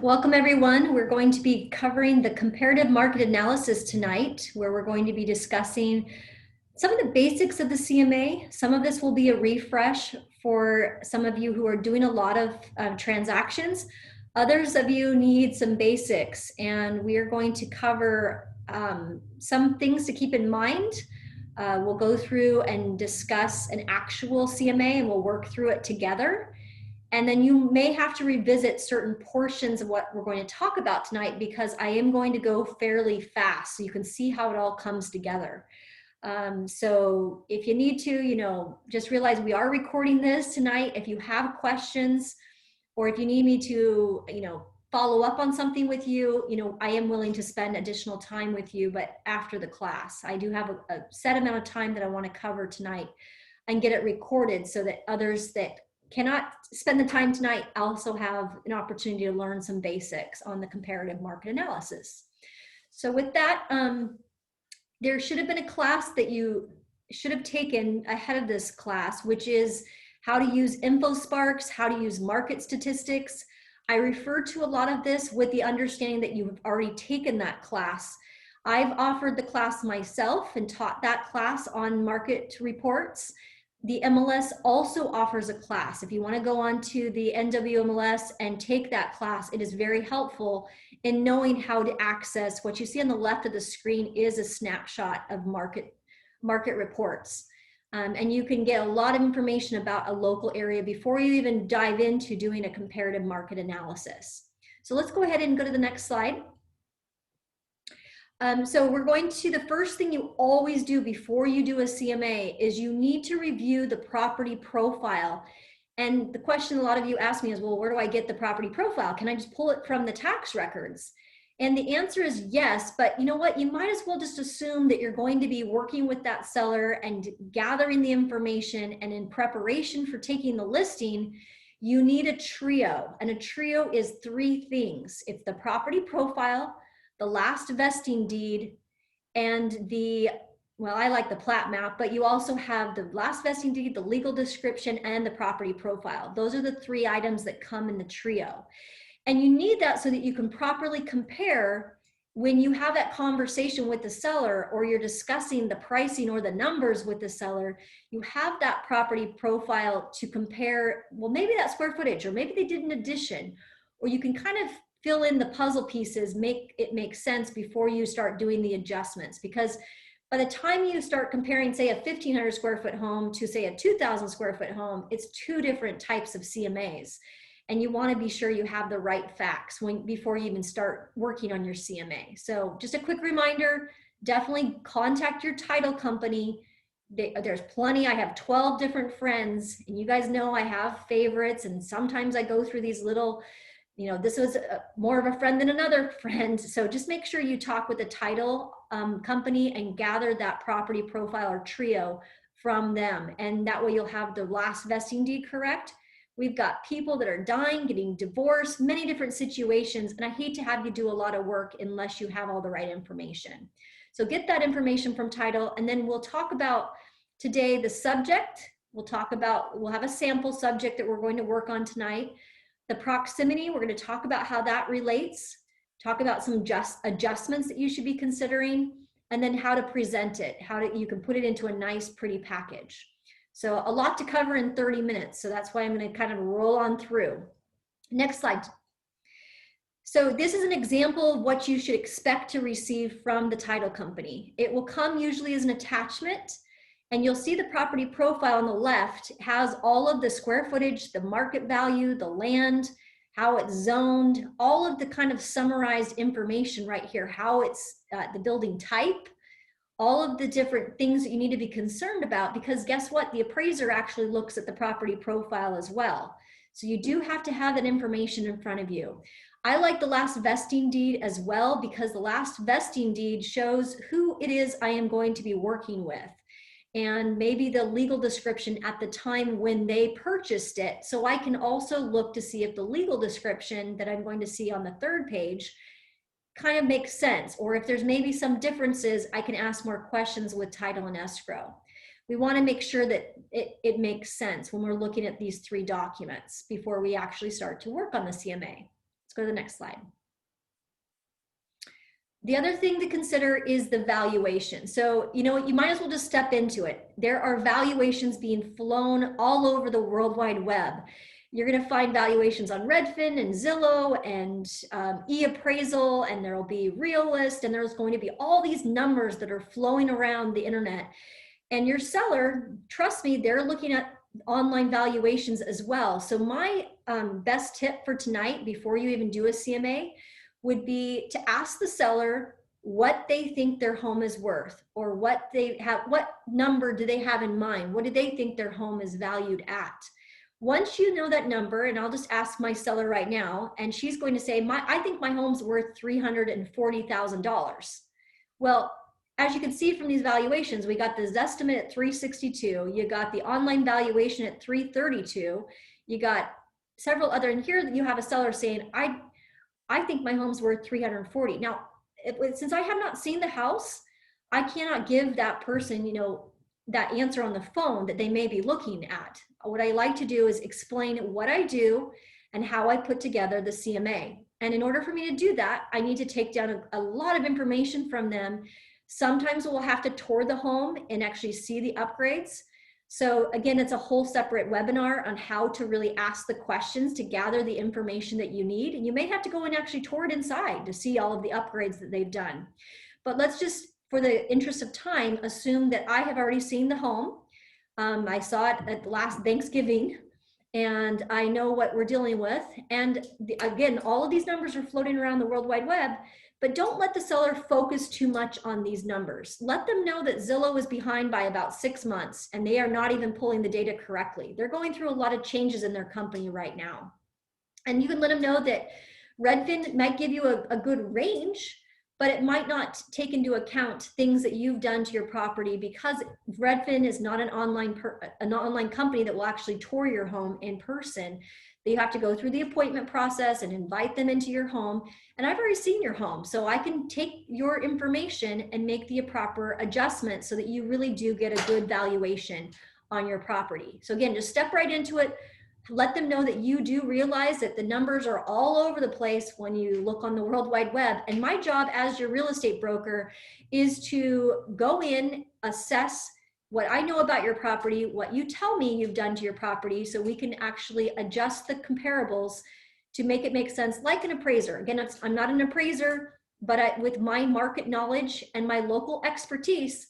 Welcome everyone. We're going to be covering the comparative market analysis tonight, where we're going to be discussing some of the basics of the CMA. Some of this will be a refresh for some of you who are doing a lot of transactions. Others of you need some basics, and we are going to cover some things to keep in mind. We'll go through and discuss an actual CMA, and we'll work through it together. And then you may have to revisit certain portions of what we're going to talk about tonight, because I am going to go fairly fast so you can see how it all comes together. So if you need to, just realize we are recording this tonight. If you have questions, or if you need me to, follow up on something with you, I am willing to spend additional time with you, but after the class. I do have a set amount of time that I want to cover tonight and get it recorded so that others that cannot spend the time tonight also have an opportunity to learn some basics on the comparative market analysis. So with that, there should have been a class that you should have taken ahead of this class, which is how to use InfoSparks, how to use market statistics. I refer to a lot of this with the understanding that you've already taken that class. I've offered the class myself and taught that class on market reports. The MLS also offers a class. If you want to go on to the NWMLS and take that class, it is very helpful in knowing how to access. What you see on the left of the screen is a snapshot of market reports. And you can get a lot of information about a local area before you even dive into doing a comparative market analysis. So let's go ahead and go to the next slide. So we're going to, the first thing you always do before you do a CMA is you need to review the property profile. And the question a lot of you ask me is, well, where do I get the property profile? Can I just pull it from the tax records? And the answer is yes, but you know what? You might as well just assume that you're going to be working with that seller and gathering the information, and in preparation for taking the listing, you need a trio. And a trio is three things. It's the property profile, the last vesting deed, and well, I like the plat map, but you also have the last vesting deed, the legal description, and the property profile. Those are the three items that come in the trio. And you need that so that you can properly compare when you have that conversation with the seller, or you're discussing the pricing or the numbers with the seller. You have that property profile to compare, well, maybe that square footage, or maybe they did an addition, or you can kind of fill in the puzzle pieces, make it make sense before you start doing the adjustments. Because by the time you start comparing, say, a 1,500 square foot home to, say, a 2,000 square foot home, it's two different types of CMAs. And you want to be sure you have the right facts before you even start working on your CMA. So just a quick reminder, definitely contact your title company. There's plenty. I have 12 different friends, and you guys know I have favorites, and sometimes I go through these little, this was more of a friend than another friend. So just make sure you talk with the title company and gather that property profile or trio from them. And that way you'll have the last vesting deed correct. We've got people that are dying, getting divorced, many different situations. And I hate to have you do a lot of work unless you have all the right information. So get that information from title. And then we'll talk about today the subject. We'll have a sample subject that we're going to work on tonight. The proximity, we're going to talk about how that relates, talk about some adjustments that you should be considering, and then how to present it, you can put it into a nice, pretty package. So a lot to cover in 30 minutes. So that's why I'm going to kind of roll on through. Next slide. So this is an example of what you should expect to receive from the title company. It will come usually as an attachment. And you'll see the property profile on the left has all of the square footage, the market value, the land, how it's zoned, all of the kind of summarized information right here, how it's the building type, all of the different things that you need to be concerned about, because guess what? The appraiser actually looks at the property profile as well. So you do have to have that information in front of you. I like the last vesting deed as well, because the last vesting deed shows who it is I am going to be working with, and maybe the legal description at the time when they purchased it. So I can also look to see if the legal description that I'm going to see on the third page kind of makes sense, or if there's maybe some differences, I can ask more questions with title and escrow. We want to make sure that it makes sense when we're looking at these three documents before we actually start to work on the CMA. Let's go to the next slide. The other thing to consider is the valuation. So, you know, you might as well just step into it. There are valuations being flown all over the World Wide Web. You're going to find valuations on Redfin and Zillow and eAppraisal, and there'll be Realist, and there's going to be all these numbers that are flowing around the internet. And your seller, trust me, they're looking at online valuations as well. So my best tip for tonight, before you even do a CMA, would be to ask the seller what they think their home is worth, or what number do they have in mind? What do they think their home is valued at? Once you know that number, and I'll just ask my seller right now, and she's going to say, I think my home's worth $340,000. Well, as you can see from these valuations, we got the Zestimate at 362, you got the online valuation at 332, you got several other, and here you have a seller saying, I think my home's worth 340. Now, since I have not seen the house, I cannot give that person, you know, that answer on the phone that they may be looking at. What I like to do is explain what I do and how I put together the CMA. And in order for me to do that, I need to take down a lot of information from them. Sometimes we'll have to tour the home and actually see the upgrades. So again, it's a whole separate webinar on how to really ask the questions to gather the information that you need. And you may have to go and actually tour it inside to see all of the upgrades that they've done. But let's just, for the interest of time, assume that I have already seen the home. I saw it at last Thanksgiving, and I know what we're dealing with. And again, all of these numbers are floating around the World Wide Web, but don't let the seller focus too much on these numbers. Let them know that Zillow is behind by about 6 months, and they are not even pulling the data correctly. They're going through a lot of changes in their company right now. And you can let them know that Redfin might give you a good range, but it might not take into account things that you've done to your property, because Redfin is not an online company that will actually tour your home in person. You have to go through the appointment process and invite them into your home. And I've already seen your home, so I can take your information and make the proper adjustments so that you really do get a good valuation on your property. So again, just step right into it. Let them know that you do realize that the numbers are all over the place when you look on the World Wide Web. And my job as your real estate broker is to go in, assess what I know about your property, what you tell me you've done to your property, so we can actually adjust the comparables to make it make sense, like an appraiser. Again, I'm not an appraiser, but with my market knowledge and my local expertise,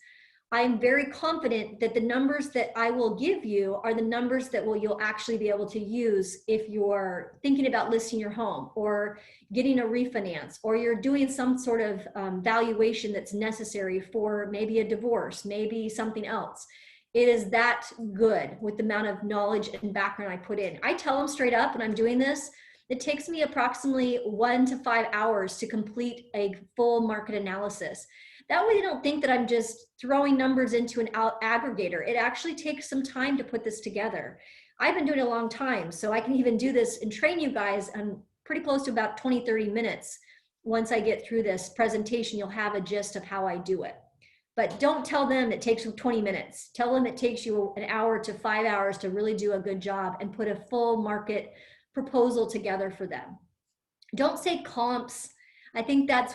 I'm very confident that the numbers that I will give you are the numbers that you'll actually be able to use if you're thinking about listing your home, or getting a refinance, or you're doing some sort of valuation that's necessary for maybe a divorce, maybe something else. It is that good with the amount of knowledge and background I put in. I tell them straight up when I'm doing this, it takes me approximately 1 to 5 hours to complete a full market analysis. That way they don't think that I'm just throwing numbers into an aggregator. It actually takes some time to put this together. I've been doing it a long time, so I can even do this and train you guys in pretty close to about 20, 30 minutes. Once I get through this presentation, you'll have a gist of how I do it. But don't tell them it takes you 20 minutes. Tell them it takes you an hour to 5 hours to really do a good job and put a full market proposal together for them. Don't say comps. I think that's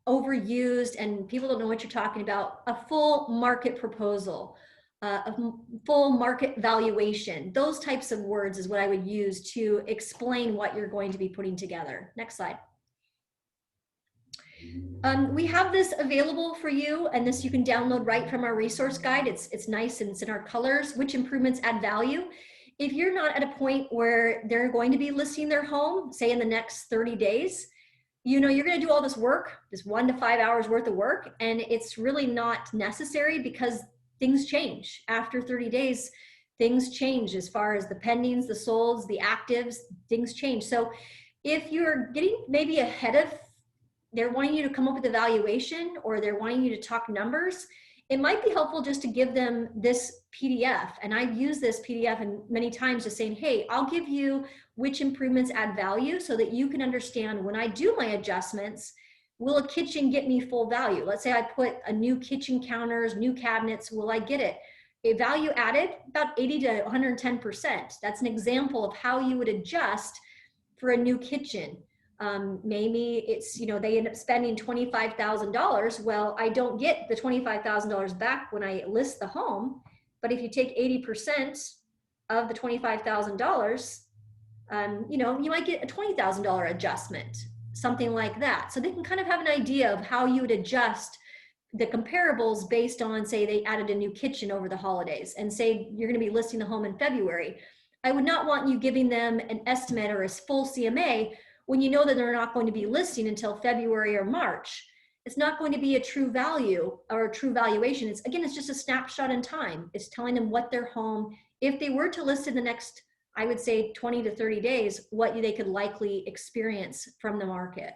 overused and people don't know what you're talking about. A full market proposal, a full market valuation, those types of words is what I would use to explain what you're going to be putting together. Next slide. We have this available for you, and this you can download right from our resource guide. It's nice and it's in our colors. Which improvements add value? If you're not at a point where they're going to be listing their home, say in the next 30 days, you know, you're going to do all this work, this 1 to 5 hours worth of work, and it's really not necessary because things change. After 30 days, things change as far as the pendings, the solds, the actives, things change. So if you're getting maybe ahead of, they're wanting you to come up with a valuation, or they're wanting you to talk numbers, it might be helpful just to give them this PDF. And I've used this PDF many times, just saying, hey, I'll give you which improvements add value so that you can understand when I do my adjustments, will a kitchen get me full value? Let's say I put a new kitchen counters, new cabinets, will I get it? A value added about 80 to 110%. That's an example of how you would adjust for a new kitchen. Maybe it's, you know, they end up spending $25,000. Well, I don't get the $25,000 back when I list the home, but if you take 80% of the $25,000, you know, you might get a $20,000 adjustment, something like that. So they can kind of have an idea of how you would adjust the comparables based on, say, they added a new kitchen over the holidays and say you're going to be listing the home in February. I would not want you giving them an estimate or a full CMA when you know that they're not going to be listing until February or March. It's not going to be a true value or a true valuation. It's, again, it's just a snapshot in time. It's telling them what their home, if they were to list in the next, I would say 20 to 30 days, what they could likely experience from the market.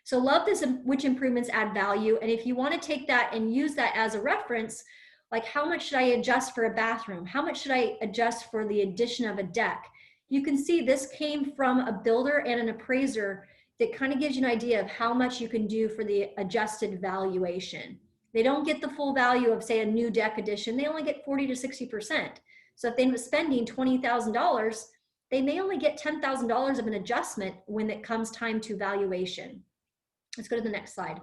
So love this, which improvements add value. And if you want to take that and use that as a reference, like how much should I adjust for a bathroom? How much should I adjust for the addition of a deck? You can see this came from a builder and an appraiser that kind of gives you an idea of how much you can do for the adjusted valuation. They don't get the full value of, say, a new deck addition. They only get 40 to 60%. So if they end up spending $20,000, they may only get $10,000 of an adjustment when it comes time to valuation. Let's go to the next slide.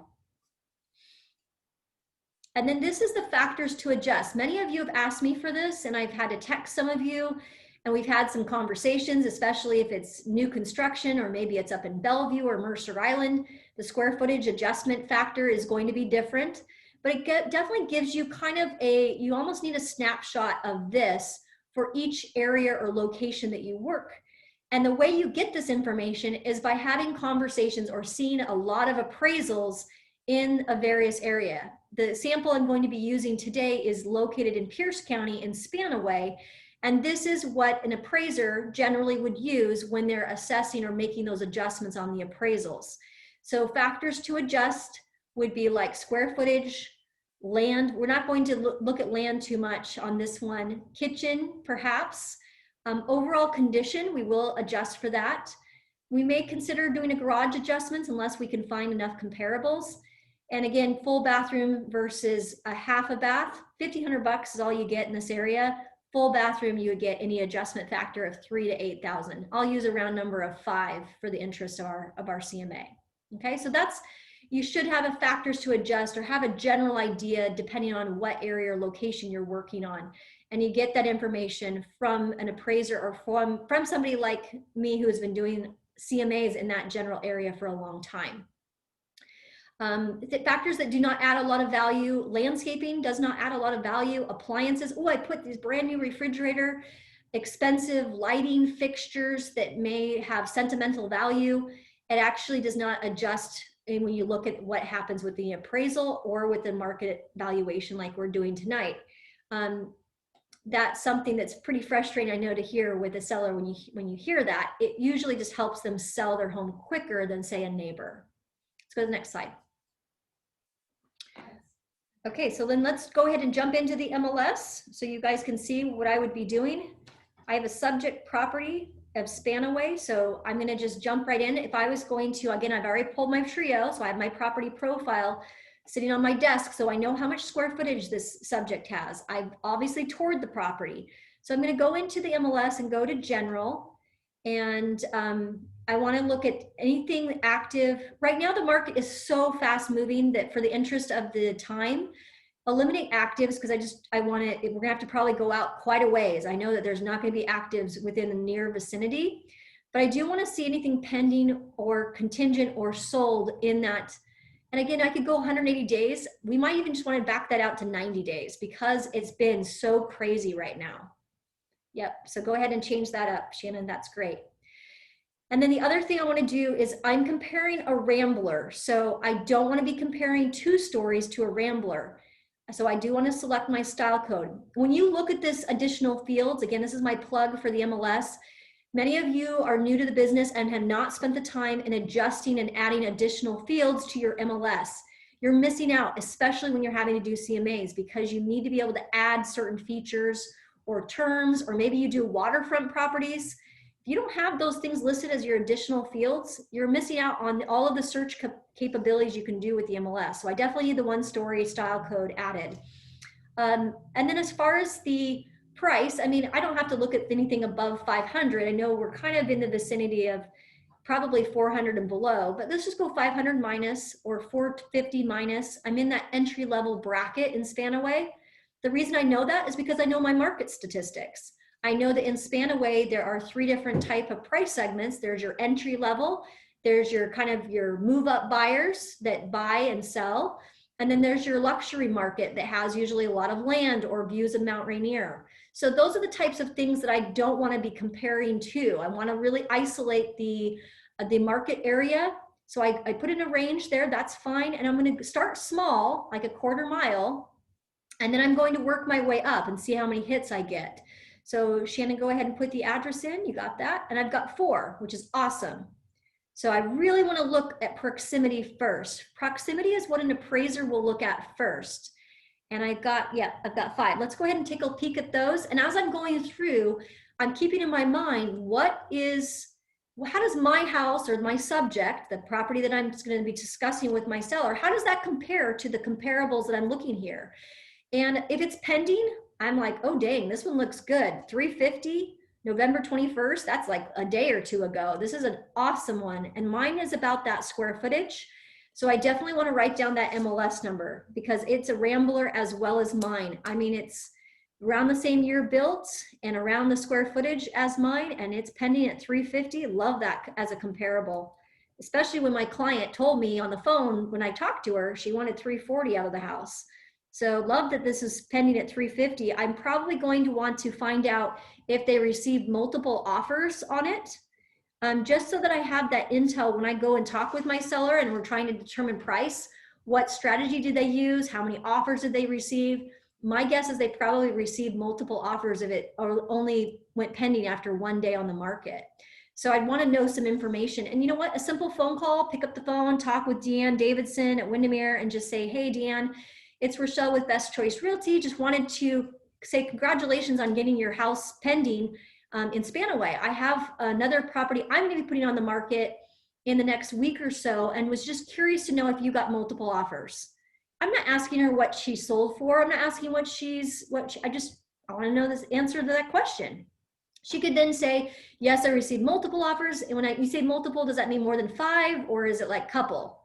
And then this is the factors to adjust. Many of you have asked me for this, and I've had to text some of you, and we've had some conversations, especially if it's new construction or maybe it's up in Bellevue or Mercer Island. The square footage adjustment factor is going to be different, but it definitely gives you kind of you almost need a snapshot of this for each area or location that you work. And the way you get this information is by having conversations or seeing a lot of appraisals in a various area. The sample I'm going to be using today is located in Pierce County in Spanaway. And this is what an appraiser generally would use when they're assessing or making those adjustments on the appraisals. So factors to adjust would be like square footage, land. We're not going to look at land too much on this one. Kitchen, perhaps. Overall condition, we will adjust for that. We may consider doing a garage adjustments unless we can find enough comparables. And again, full bathroom versus a half a bath, $1,500 is all you get in this area. Full bathroom, you would get any adjustment factor of 3,000 to 8,000. I'll use a round number of 5 for the interest of our CMA. Okay, so that's, you should have a factors to adjust or have a general idea depending on what area or location you're working on. And you get that information from an appraiser or from somebody like me who has been doing CMAs in that general area for a long time. Factors that do not add a lot of value: landscaping does not add a lot of value. Appliances, oh, I put this brand new refrigerator. Expensive lighting fixtures that may have sentimental value. It actually does not adjust when you look at what happens with the appraisal or with the market valuation like we're doing tonight. That's something that's pretty frustrating, I know, to hear with a seller. When you hear that, it usually just helps them sell their home quicker than, say, a neighbor. Let's go to the next slide. Okay, so then let's go ahead and jump into the MLS so you guys can see what I would be doing. I have a subject property of Spanaway, so I'm going to just jump right in. If I was going to, again, I've already pulled my trio, so I have my property profile sitting on my desk, so I know how much square footage this subject has. I've obviously toured the property. So I'm going to go into the MLS and go to general, and I want to look at anything active. Right now, the market is so fast moving that for the interest of the time, eliminate actives, because I want to, we're gonna have to probably go out quite a ways. I know that there's not going to be actives within the near vicinity, but I do want to see anything pending or contingent or sold in that. And again, I could go 180 days. We might even just want to back that out to 90 days because it's been so crazy right now. Yep, so go ahead and change that up, Shannon, that's great. And then the other thing I want to do is I'm comparing a rambler. So I don't want to be comparing 2 stories to a rambler. So I do want to select my style code. When you look at this additional fields, again, this is my plug for the MLS. Many of you are new to the business and have not spent the time in adjusting and adding additional fields to your MLS. You're missing out, especially when you're having to do CMAs, because you need to be able to add certain features or terms, or maybe you do waterfront properties. If you don't have those things listed as your additional fields, you're missing out on all of the search capabilities you can do with the MLS. So I definitely need the 1-story style code added. And then as far as the price, I mean, I don't have to look at anything above 500. I know we're kind of in the vicinity of probably 400 and below, but let's just go 500 minus or 450 minus. I'm in that entry level bracket in Spanaway. The reason I know that is because I know my market statistics. I know that in Spanaway, there are 3 different type of price segments. There's your entry level, there's your kind of your move up buyers that buy and sell. And then there's your luxury market that has usually a lot of land or views of Mount Rainier. So those are the types of things that I don't want to be comparing to. I want to really isolate the market area. So I put in a range there, that's fine. And I'm going to start small, like a quarter mile. And then I'm going to work my way up and see how many hits I get. So Shannon, go ahead and put the address in. You got that? And I've got 4, which is awesome. So I really want to look at proximity first. Proximity is what an appraiser will look at first. And I've got 5. Let's go ahead and take a peek at those. And as I'm going through, I'm keeping in my mind, how does my house or my subject, the property that I'm going to be discussing with my seller, how does that compare to the comparables that I'm looking here? And if it's pending, I'm like, oh dang, this one looks good. 350, November 21st, that's like a day or 2 ago. This is an awesome one. And mine is about that square footage. So I definitely want to write down that MLS number because it's a Rambler as well as mine. I mean, it's around the same year built and around the square footage as mine, and it's pending at 350. Love that as a comparable, especially when my client told me on the phone when I talked to her, she wanted 340 out of the house. So love that this is pending at 350. I'm probably going to want to find out if they received multiple offers on it, just so that I have that intel when I go and talk with my seller and we're trying to determine price. What strategy did they use? How many offers did they receive? My guess is they probably received multiple offers if it only went pending after 1 day on the market. So I'd want to know some information. And you know what? A simple phone call, pick up the phone, talk with Deanne Davidson at Windermere and just say, hey, Deanne, it's Rochelle with Best Choice Realty. Just wanted to say congratulations on getting your house pending in Spanaway. I have another property I'm going to be putting on the market in the next week or so and was just curious to know if you got multiple offers. I'm not asking her what she sold for. I'm not asking I want to know this answer to that question. She could then say, yes, I received multiple offers. And when you say multiple, does that mean more than 5 or is it like couple?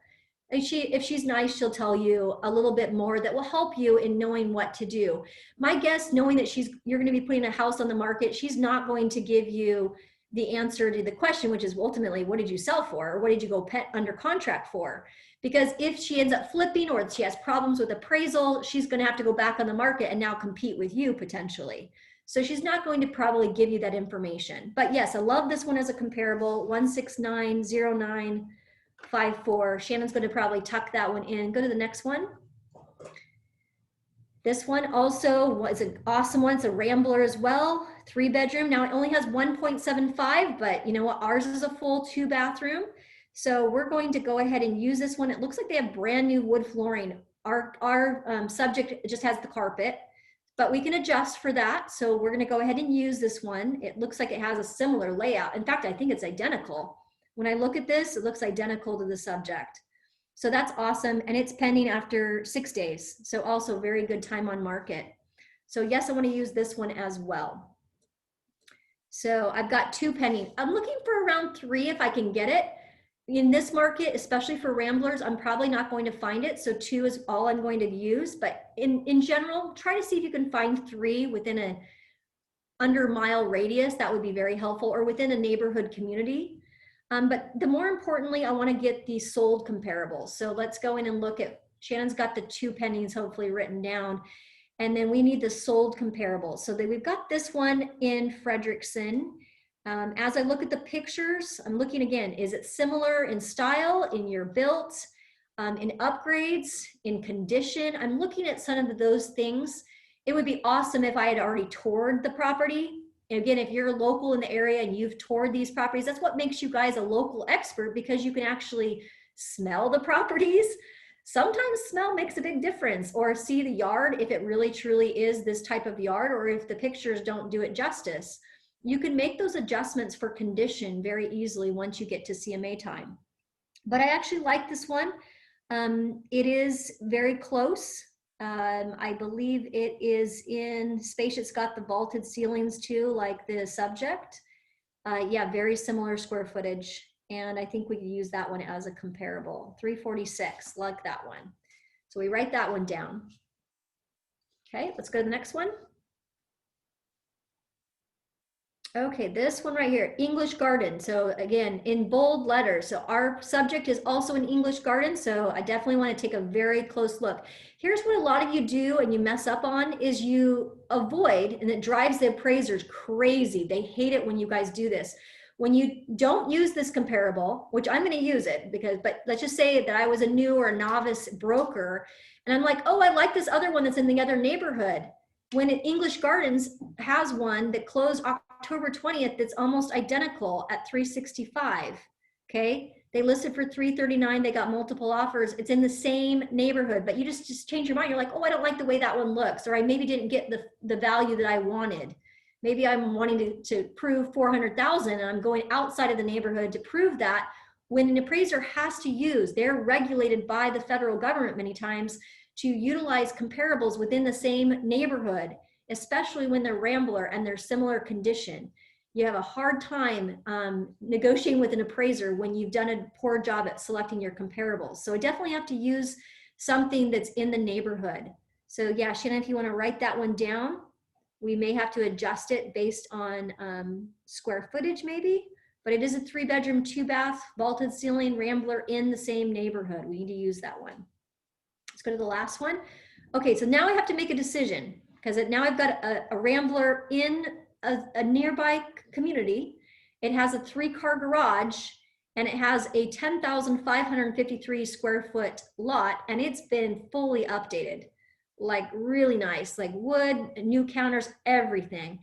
And if she's nice, she'll tell you a little bit more that will help you in knowing what to do. My guess, knowing that you're going to be putting a house on the market, she's not going to give you the answer to the question, which is ultimately, what did you sell for? Or what did you go under contract for? Because if she ends up flipping or she has problems with appraisal, she's going to have to go back on the market and now compete with you potentially. So she's not going to probably give you that information. But yes, I love this one as a comparable, 16909. 54. Shannon's going to probably tuck that one in. Go to the next one. This one also was an awesome one. It's a Rambler as well, 3-bedroom. Now it only has 1.75, but you know what? Ours is a full 2-bathroom. So we're going to go ahead and use this one. It looks like they have brand new wood flooring. Our subject just has the carpet, but we can adjust for that. So we're going to go ahead and use this one. It looks like it has a similar layout. In fact, I think it's identical. When I look at this, it looks identical to the subject. So that's awesome. And it's pending after 6 days. So also very good time on market. So yes, I want to use this one as well. So I've got 2 pending. I'm looking for around 3 if I can get it. In this market, especially for Ramblers, I'm probably not going to find it. So 2 is all I'm going to use. But in general, try to see if you can find 3 within a under mile radius. That would be very helpful, or within a neighborhood community. But the more importantly, I want to get these sold comparables. So let's go in and look at, Shannon's got the 2 pendings hopefully written down. And then we need the sold comparables. So that we've got this one in Frederickson. As I look at the pictures, I'm looking again, is it similar in style, in your built, in upgrades, in condition? I'm looking at some of those things. It would be awesome if I had already toured the property. And again, if you're local in the area and you've toured these properties, that's what makes you guys a local expert, because you can actually smell the properties. Sometimes smell makes a big difference, or see the yard if it really truly is this type of yard, or if the pictures don't do it justice. You can make those adjustments for condition very easily once you get to CMA time. But I actually like this one. It is very close. I believe it is in spacious. It's got the vaulted ceilings too, like the subject. Yeah, very similar square footage. And I think we could use that one as a comparable. 346, like that one. So we write that one down. Okay, let's go to the next one. Okay, this one right here, English garden. So again, in bold letters. So our subject is also an English garden. So I definitely want to take a very close look. Here's what a lot of you do and you mess up on is you avoid, and it drives the appraisers crazy. They hate it when you guys do this. When you don't use this comparable, which I'm going to use it because, but let's just say that I was a new or a novice broker and I'm like, oh, I like this other one that's in the other neighborhood. When English Gardens has one that closed October 20th that's almost identical at 365, okay? They listed for 339, they got multiple offers. It's in the same neighborhood, but you just change your mind. You're like, oh, I don't like the way that one looks, or I maybe didn't get the value that I wanted. Maybe I'm wanting to prove 400,000 and I'm going outside of the neighborhood to prove that. When an appraiser has to use, they're regulated by the federal government many times to utilize comparables within the same neighborhood, especially when they're Rambler and they're similar condition. You have a hard time negotiating with an appraiser when you've done a poor job at selecting your comparables. So I definitely have to use something that's in the neighborhood. So yeah, Shannon, if you want to write that one down, we may have to adjust it based on square footage maybe, but it is a 3-bedroom, 2-bath, vaulted ceiling Rambler in the same neighborhood. We need to use that one. Let's go to the last one. Okay, so now I have to make a decision because now I've got a Rambler in a nearby community. It has a 3-car garage and it has a 10,553 square foot lot and it's been fully updated. Like really nice, like wood, new counters, everything.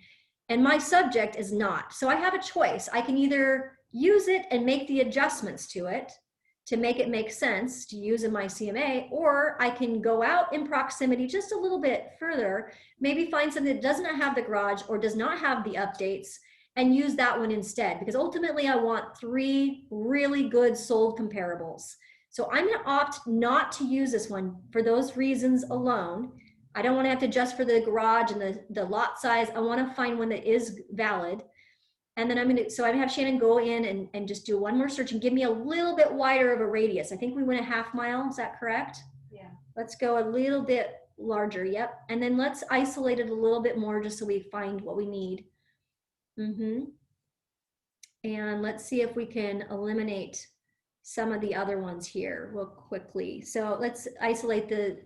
And my subject is not. So I have a choice. I can either use it and make the adjustments to it to make it make sense to use in my CMA, or I can go out in proximity just a little bit further, maybe find something that does not have the garage or does not have the updates and use that one instead, because ultimately I want 3 really good sold comparables. So I'm going to opt not to use this one for those reasons alone. I don't want to have to adjust for the garage and the lot size. I want to find one that is valid. And then I'm going to have Shannon go in and just do one more search and give me a little bit wider of a radius. I think we went a ½ mile. Is that correct? Yeah. Let's go a little bit larger. Yep. And then let's isolate it a little bit more just so we find what we need. And let's see if we can eliminate some of the other ones here real quickly. So let's isolate the,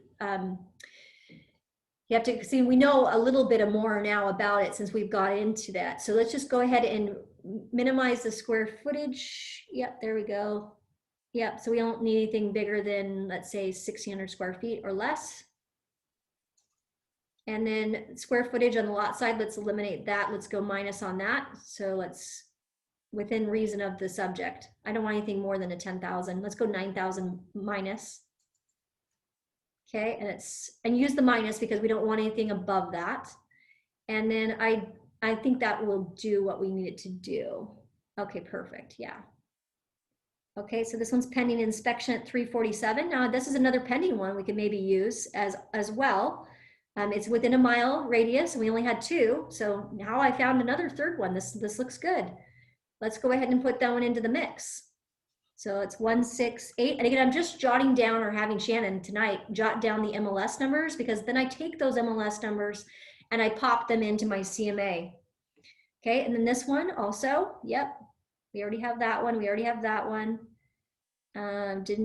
you have to see, we know a little bit more now about it since we've got into that. So let's just go ahead and minimize the square footage. Yep, there we go. Yep, so we don't need anything bigger than, let's say, 1,600 square feet or less. And then square footage on the lot side, let's eliminate that. Let's go minus on that. So let's, within reason of the subject. I don't want anything more than a 10,000. Let's go 9,000 minus. Okay, and use the minus because we don't want anything above that. And then I think that will do what we need it to do. Okay, perfect, yeah. Okay, so this one's pending inspection at 347. Now this is another pending one we could maybe use as well. It's within a mile radius and we only had 2. So now I found another 3rd one. This looks good. Let's go ahead and put that one into the mix. So it's 168. And again, I'm just jotting down or having Shannon tonight jot down the MLS numbers because then I take those MLS numbers and I pop them into my CMA. Okay, and then this one also, yep, we already have that one. We already have that one. Did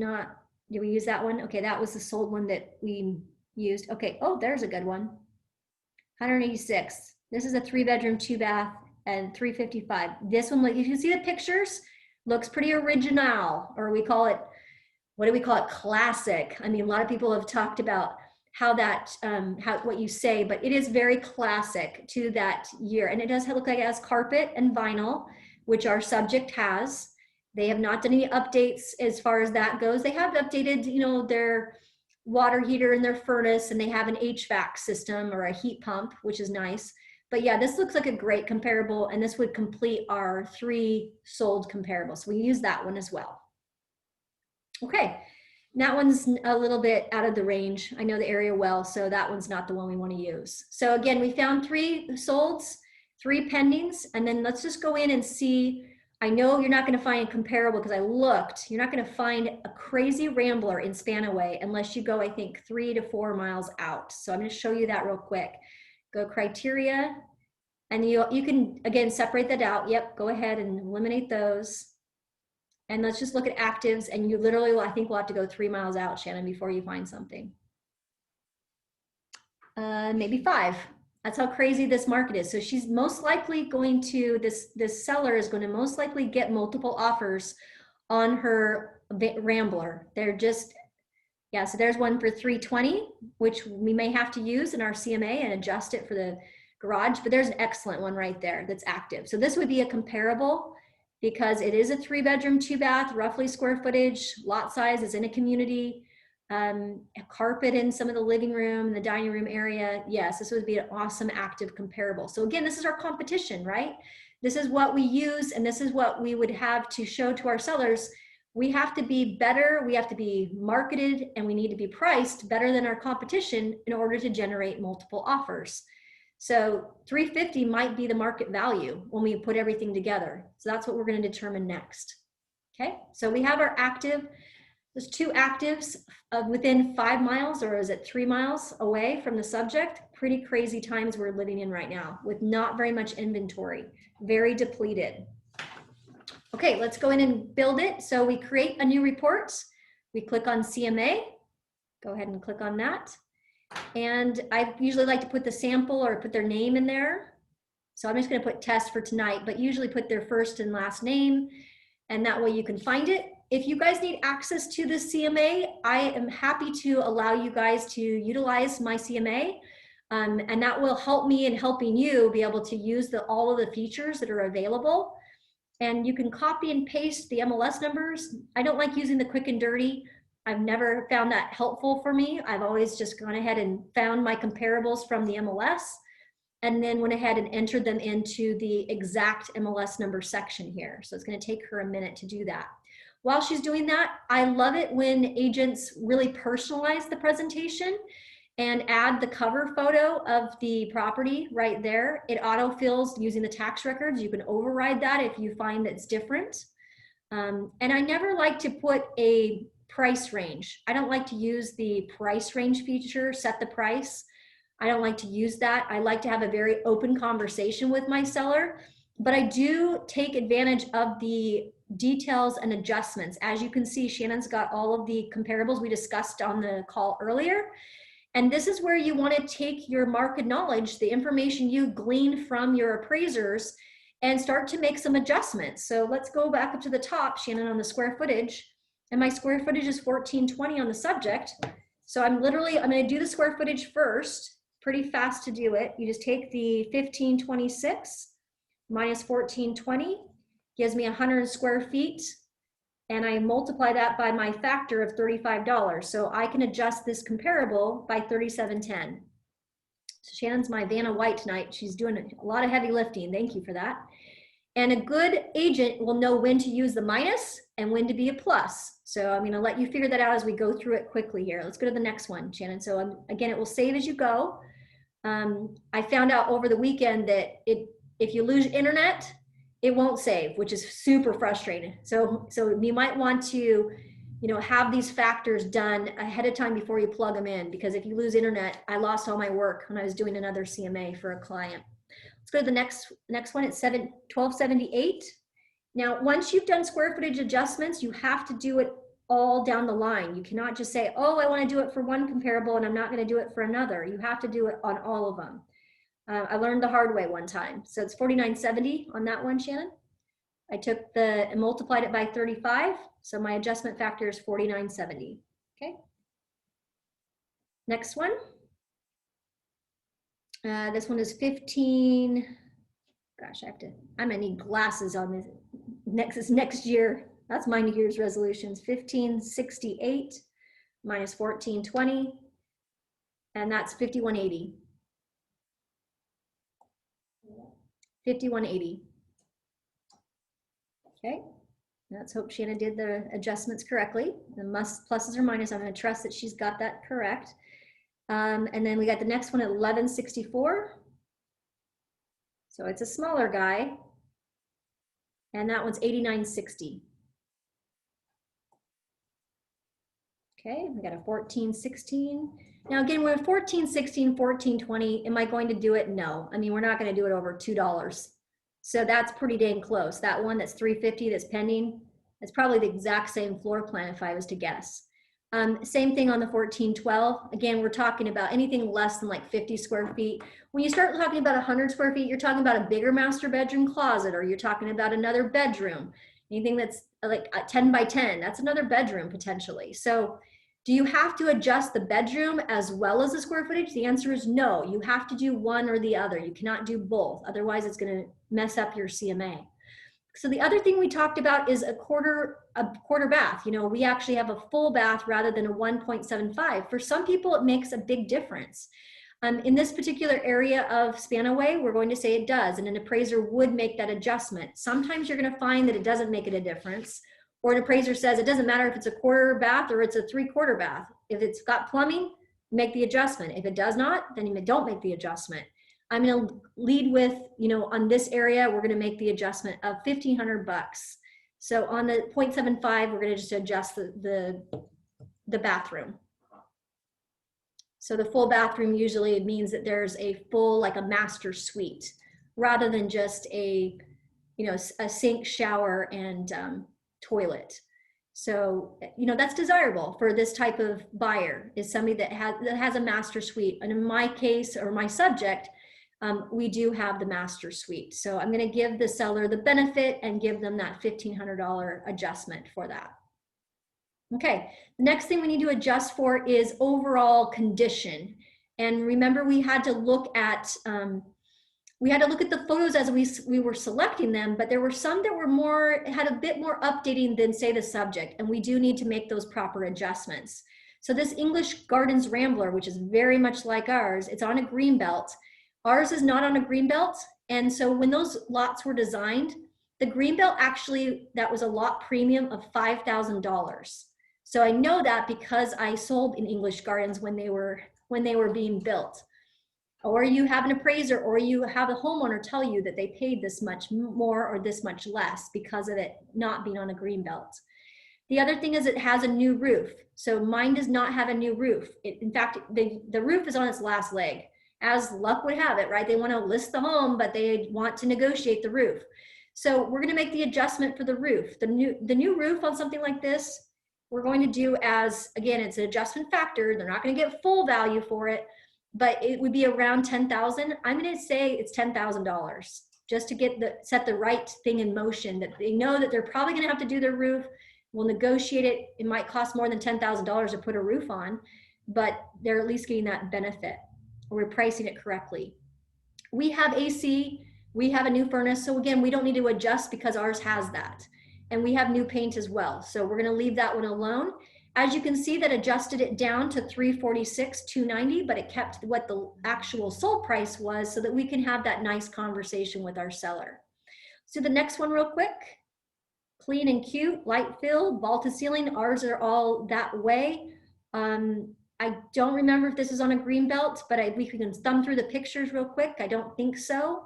we use that one? Okay, that was the sold one that we used. Okay, oh, there's a good one. 186. This is a 3-bedroom, 2-bath and 355. This one, like you can see the pictures, looks pretty original, or we call it, what do we call it? Classic. I mean, a lot of people have talked about how that, what you say, but it is very classic to that year. And it does look like it has carpet and vinyl, which our subject has. They have not done any updates as far as that goes. They have updated, you know, their water heater in their furnace, and they have an HVAC system or a heat pump, which is nice. But yeah, this looks like a great comparable, and this would complete our 3 sold comparables. So we use that one as well. Okay, that one's a little bit out of the range. I know the area well, so that one's not the one we want to use. So again, we found 3 solds, 3 pendings, and then let's just go in and see I know you're not going to find a comparable because I looked. You're not going to find a crazy rambler in Spanaway unless you go, I think, 3 to 4 miles out. So I'm going to show you that real quick. Go criteria, and you can, again, separate that out. Yep, go ahead and eliminate those. And let's just look at actives, and you literally, I think we'll have to go 3 miles out, Shannon, before you find something. Maybe 5. That's how crazy this market is. So she's most likely going to, this seller is going to most likely get multiple offers on her Rambler. They're just, yeah, so there's one for 320, which we may have to use in our CMA and adjust it for the garage, but there's an excellent one right there that's active. So this would be a comparable because it is a 3-bedroom, 2-bath, roughly square footage, lot size is in a community. A carpet in some of the living room, the dining room area. Yes, this would be an awesome active comparable. So again, this is our competition, right? This is what we use, and this is what we would have to show to our sellers. We have to be better, we have to be marketed, and we need to be priced better than our competition in order to generate multiple offers. So 350 might be the market value when we put everything together. So that's what we're going to determine next. Okay, so we have our active. There's 2 actives within 5 miles, or is it 3 miles away from the subject. Pretty crazy times we're living in right now with not very much inventory, very depleted. Okay, let's go in and build it. So we create a new report. We click on CMA. Go ahead and click on that. And I usually like to put the sample or put their name in there. So I'm just going to put test for tonight, but usually put their first and last name, and that way you can find it. If you guys need access to the CMA, I am happy to allow you guys to utilize my CMA, and that will help me in helping you be able to use all of the features that are available. And you can copy and paste the MLS numbers. I don't like using the quick and dirty. I've never found that helpful for me. I've always just gone ahead and found my comparables from the MLS and then went ahead and entered them into the exact MLS number section here. So it's going to take her a minute to do that. While she's doing that, I love it when agents really personalize the presentation and add the cover photo of the property right there. It autofills using the tax records. You can override that if you find that's different. And I never like to put a price range. I don't like to use the price range feature, set the price. I don't like to use that. I like to have a very open conversation with my seller, but I do take advantage of the details and adjustments. As you can see, Shannon's got all of the comparables we discussed on the call earlier. And this is where you want to take your market knowledge, the information you glean from your appraisers, and start to make some adjustments. So let's go back up to the top, Shannon, on the square footage. And my square footage is 1420 on the subject. So I'm going to do the square footage first, pretty fast to do it. You just take the 1526 minus 1420, gives me 100 square feet. And I multiply that by my factor of $35. So I can adjust this comparable by 3710. So Shannon's my Vanna White tonight. She's doing a lot of heavy lifting. Thank you for that. And a good agent will know when to use the minus and when to be a plus. So I'm going to let you figure that out as we go through it quickly here. Let's go to the next one, Shannon. So again, it will save as you go. I found out over the weekend that if you lose internet, it won't save, which is super frustrating. So you might want to, have these factors done ahead of time before you plug them in, because if you lose internet, I lost all my work when I was doing another CMA for a client. Let's go to the next one. It's 1278. Now, once you've done square footage adjustments, you have to do it all down the line. You cannot just say, oh, I want to do it for one comparable and I'm not going to do it for another. You have to do it on all of them. I learned the hard way one time. So it's 4970 on that one, Shannon. I took and multiplied it by 35. So my adjustment factor is 4970. Okay. Next one. This one is 15. Gosh, I might need glasses on this next year. That's my New Year's resolutions. 1568 minus 1420. And that's 5180. 5180. Okay, let's hope Shannon did the adjustments correctly. The pluses or minus, I'm going to trust that she's got that correct. And then we got the next one at 1164. So it's a smaller guy. And that one's $89.60. Okay, we got a 14.16. Now again, we're 14.16, 14.20. Am I going to do it? No. I mean, we're not going to do it over $2. So that's pretty dang close. That one that's $350 that's pending, it's probably the exact same floor plan if I was to guess. Same thing on the 14.12. Again, we're talking about anything less than like 50 square feet. When you start talking about 100 square feet, you're talking about a bigger master bedroom closet, or you're talking about another bedroom. Anything that's like 10 by 10, that's another bedroom potentially. So do you have to adjust the bedroom as well as the square footage? The answer is no. You have to do one or the other. You cannot do both. Otherwise, it's going to mess up your CMA. So the other thing we talked about is a quarter bath. You know, we actually have a full bath rather than a 1.75. For some people, it makes a big difference. In this particular area of Spanaway, we're going to say it does, and an appraiser would make that adjustment. Sometimes you're going to find that it doesn't make it a difference, or an appraiser says it doesn't matter if it's a quarter bath or it's a 3/4 bath. If it's got plumbing, make the adjustment. If it does not, then you don't make the adjustment. I'm going to lead with, you know, on this area, we're going to make the adjustment of $1,500. So on the 0.75, we're going to just adjust the bathroom. So the full bathroom usually means that there's a full, like a master suite, rather than just a, you know, a sink, shower, and toilet. So, you know, that's desirable for this type of buyer, is somebody that has a master suite. And in my case, or my subject, we do have the master suite. So I'm going to give the seller the benefit and give them that $1,500 adjustment for that. Okay, the next thing we need to adjust for is overall condition. And remember, we had to look at the photos as we were selecting them, but there were some that were had a bit more updating than, say, the subject, and we do need to make those proper adjustments. So this English Gardens Rambler, which is very much like ours, it's on a green belt. Ours is not on a green belt, and so when those lots were designed, the green belt actually, that was a lot premium of $5,000. So I know that because I sold in English Gardens when they were being built. Or you have an appraiser, or you have a homeowner tell you that they paid this much more or this much less because of it not being on a green belt. The other thing is it has a new roof. So mine does not have a new roof. In fact, the roof is on its last leg. As luck would have it, right? They want to list the home, but they want to negotiate the roof. So we're going to make the adjustment for the roof. The new roof on something like this, we're going to do as, again, it's an adjustment factor. They're not going to get full value for it, but it would be around $10,000. I'm going to say it's $10,000 just to set the right thing in motion, that they know that they're probably going to have to do their roof. We'll negotiate it. It might cost more than $10,000 to put a roof on, but they're at least getting that benefit. We're pricing it correctly. We have AC, we have a new furnace. So again, we don't need to adjust because ours has that. And we have new paint as well. So we're going to leave that one alone. As you can see, that adjusted it down to $346,290, but it kept what the actual sold price was so that we can have that nice conversation with our seller. So the next one real quick. Clean and cute, light fill, vaulted ceiling. Ours are all that way. I don't remember if this is on a green belt, but we can thumb through the pictures real quick. I don't think so.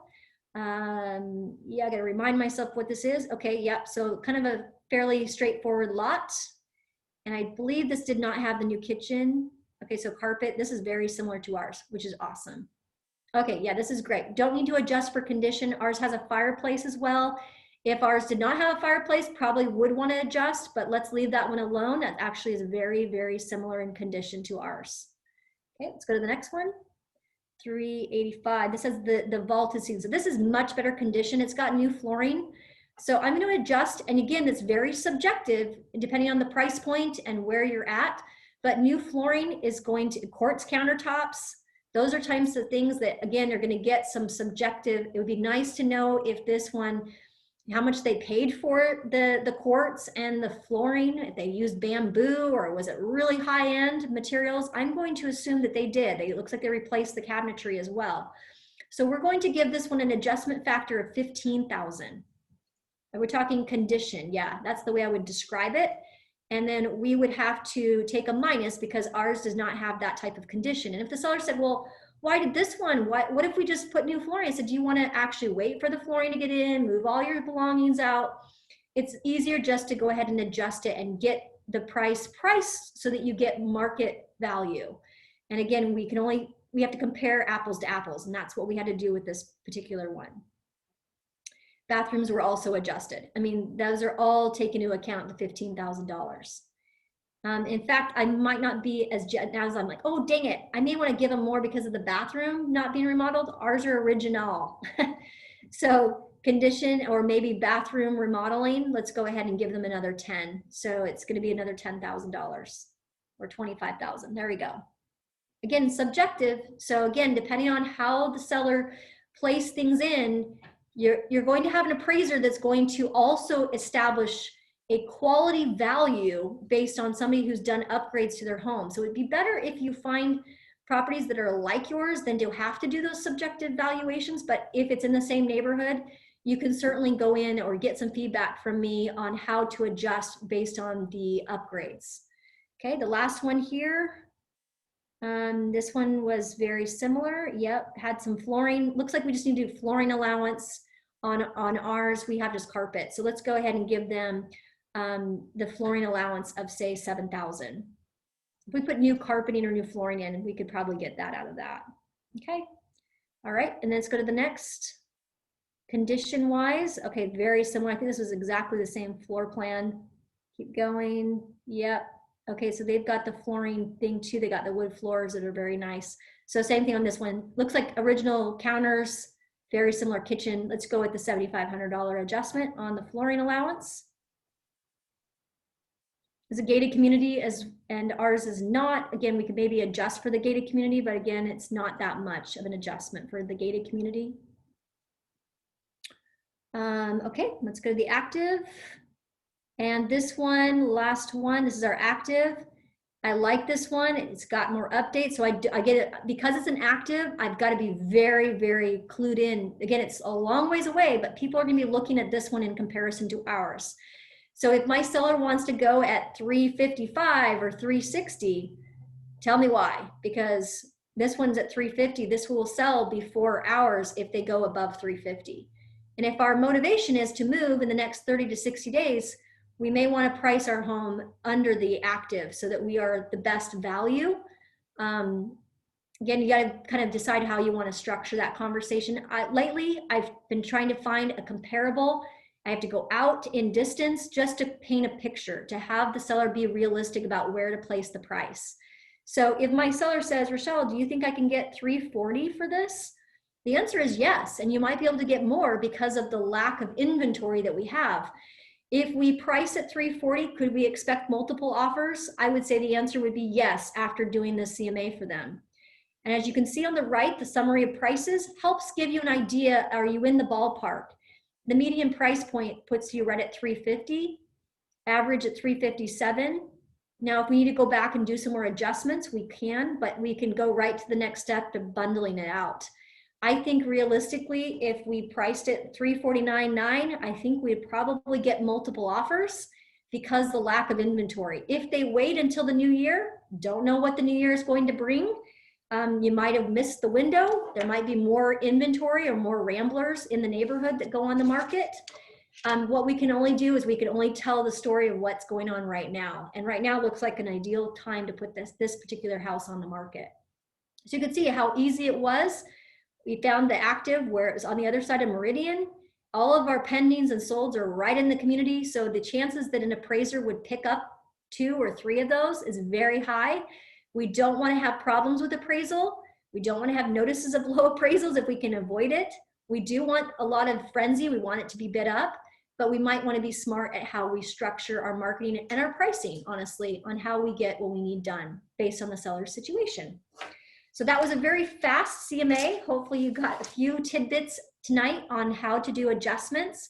Yeah, I gotta remind myself what this is. Okay, yep, so kind of a fairly straightforward lot. And I believe this did not have the new kitchen. Okay, so carpet, this is very similar to ours, which is awesome. Okay, yeah, this is great. Don't need to adjust for condition. Ours has a fireplace as well. If ours did not have a fireplace, probably would want to adjust, but let's leave that one alone. That actually is very, very similar in condition to ours. Okay, let's go to the next one. 385. This has the vaulted ceiling. So this is much better condition. It's got new flooring. So I'm going to adjust, and again, it's very subjective depending on the price point and where you're at, but new flooring is going to, quartz countertops, those are types of things that, again, are going to get some subjective. It would be nice to know if this one, how much they paid for the quartz and the flooring, if they used bamboo or was it really high-end materials. I'm going to assume that they did. It looks like they replaced the cabinetry as well. So we're going to give this one an adjustment factor of 15,000. We're talking condition. Yeah, that's the way I would describe it. And then we would have to take a minus because ours does not have that type of condition. And if the seller said, well, why did this one, what if we just put new flooring? I said, do you want to actually wait for the flooring to get in, move all your belongings out? It's easier just to go ahead and adjust it and get the price so that you get market value. And again, we have to compare apples to apples, and that's what we had to do with this particular one. Bathrooms were also adjusted. I mean, those are all taken into account, the $15,000. In fact, I might not be as I'm like, oh, dang it. I may want to give them more because of the bathroom not being remodeled. Ours are original. So condition or maybe bathroom remodeling, let's go ahead and give them another 10. So it's going to be another $10,000 or 25,000. There we go. Again, subjective. So again, depending on how the seller placed things in, you're going to have an appraiser that's going to also establish a quality value based on somebody who's done upgrades to their home. So it'd be better if you find properties that are like yours than to have to do those subjective valuations. But if it's in the same neighborhood, you can certainly go in or get some feedback from me on how to adjust based on the upgrades. Okay, the last one here. This one was very similar. Yep, had some flooring. Looks like we just need to do flooring allowance on ours. We have just carpet. So let's go ahead and give them the flooring allowance of say 7,000. If we put new carpeting or new flooring in, we could probably get that out of that. Okay. All right. And then let's go to the next. Condition wise. Okay. Very similar. I think this was exactly the same floor plan. Keep going. Yep. Okay. So they've got the flooring thing too. They got the wood floors that are very nice. So same thing on this one. Looks like original counters, very similar kitchen. Let's go with the $7,500 adjustment on the flooring allowance. It's a gated community and ours is not. Again, we could maybe adjust for the gated community, but again, it's not that much of an adjustment for the gated community. Okay, let's go to the active. And this one, last one, this is our active. I like this one. It's got more updates. So I get it because it's an active. I've got to be very, very clued in. Again, it's a long ways away, but people are going to be looking at this one in comparison to ours. So if my seller wants to go at 355 or 360, tell me why, because this one's at 350. This will sell before ours if they go above 350. And if our motivation is to move in the next 30 to 60 days, we may want to price our home under the active so that we are the best value. Again, you got to kind of decide how you want to structure that conversation. Lately, I've been trying to find a comparable. I have to go out in distance just to paint a picture, to have the seller be realistic about where to place the price. So if my seller says, Rochelle, do you think I can get 340 for this? The answer is yes, and you might be able to get more because of the lack of inventory that we have. If we price at 340, could we expect multiple offers? I would say the answer would be yes after doing the CMA for them. And as you can see on the right, the summary of prices helps give you an idea, are you in the ballpark? The median price point puts you right at 350, average at 357. Now, if we need to go back and do some more adjustments, we can, but we can go right to the next step of bundling it out. I think realistically, if we priced it 349.9, I think we'd probably get multiple offers because the lack of inventory. If they wait until the new year, don't know what the new year is going to bring. You might have missed the window. There might be more inventory or more ramblers in the neighborhood that go on the market. What we can only do is we can only tell the story of what's going on right now. And right now looks like an ideal time to put this particular house on the market. So you can see how easy it was. We found the active where it was on the other side of Meridian. All of our pendings and solds are right in the community. So the chances that an appraiser would pick up 2 or 3 of those is very high. We don't want to have problems with appraisal. We don't want to have notices of low appraisals if we can avoid it. We do want a lot of frenzy. We want it to be bid up, but we might want to be smart at how we structure our marketing and our pricing, honestly, on how we get what we need done based on the seller's situation. So that was a very fast CMA. Hopefully you got a few tidbits tonight on how to do adjustments.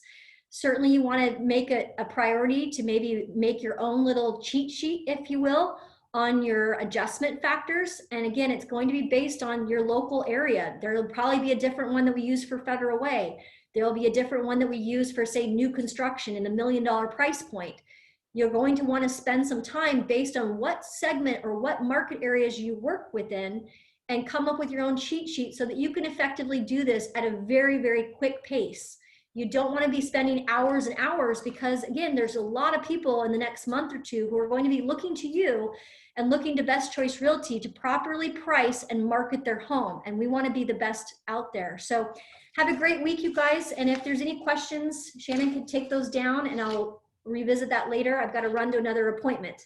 Certainly you want to make it a priority to maybe make your own little cheat sheet, if you will, on your adjustment factors. And again, it's going to be based on your local area. There'll probably be a different one that we use for Federal Way. There'll be a different one that we use for, say, new construction in the $1 million price point. You're going to want to spend some time based on what segment or what market areas you work within and come up with your own cheat sheet so that you can effectively do this at a very, very quick pace. You don't want to be spending hours and hours because, again, there's a lot of people in the next month or two who are going to be looking to you and looking to Best Choice Realty to properly price and market their home. And we want to be the best out there. So have a great week, you guys. And if there's any questions, Shannon can take those down and I'll revisit that later. I've got to run to another appointment.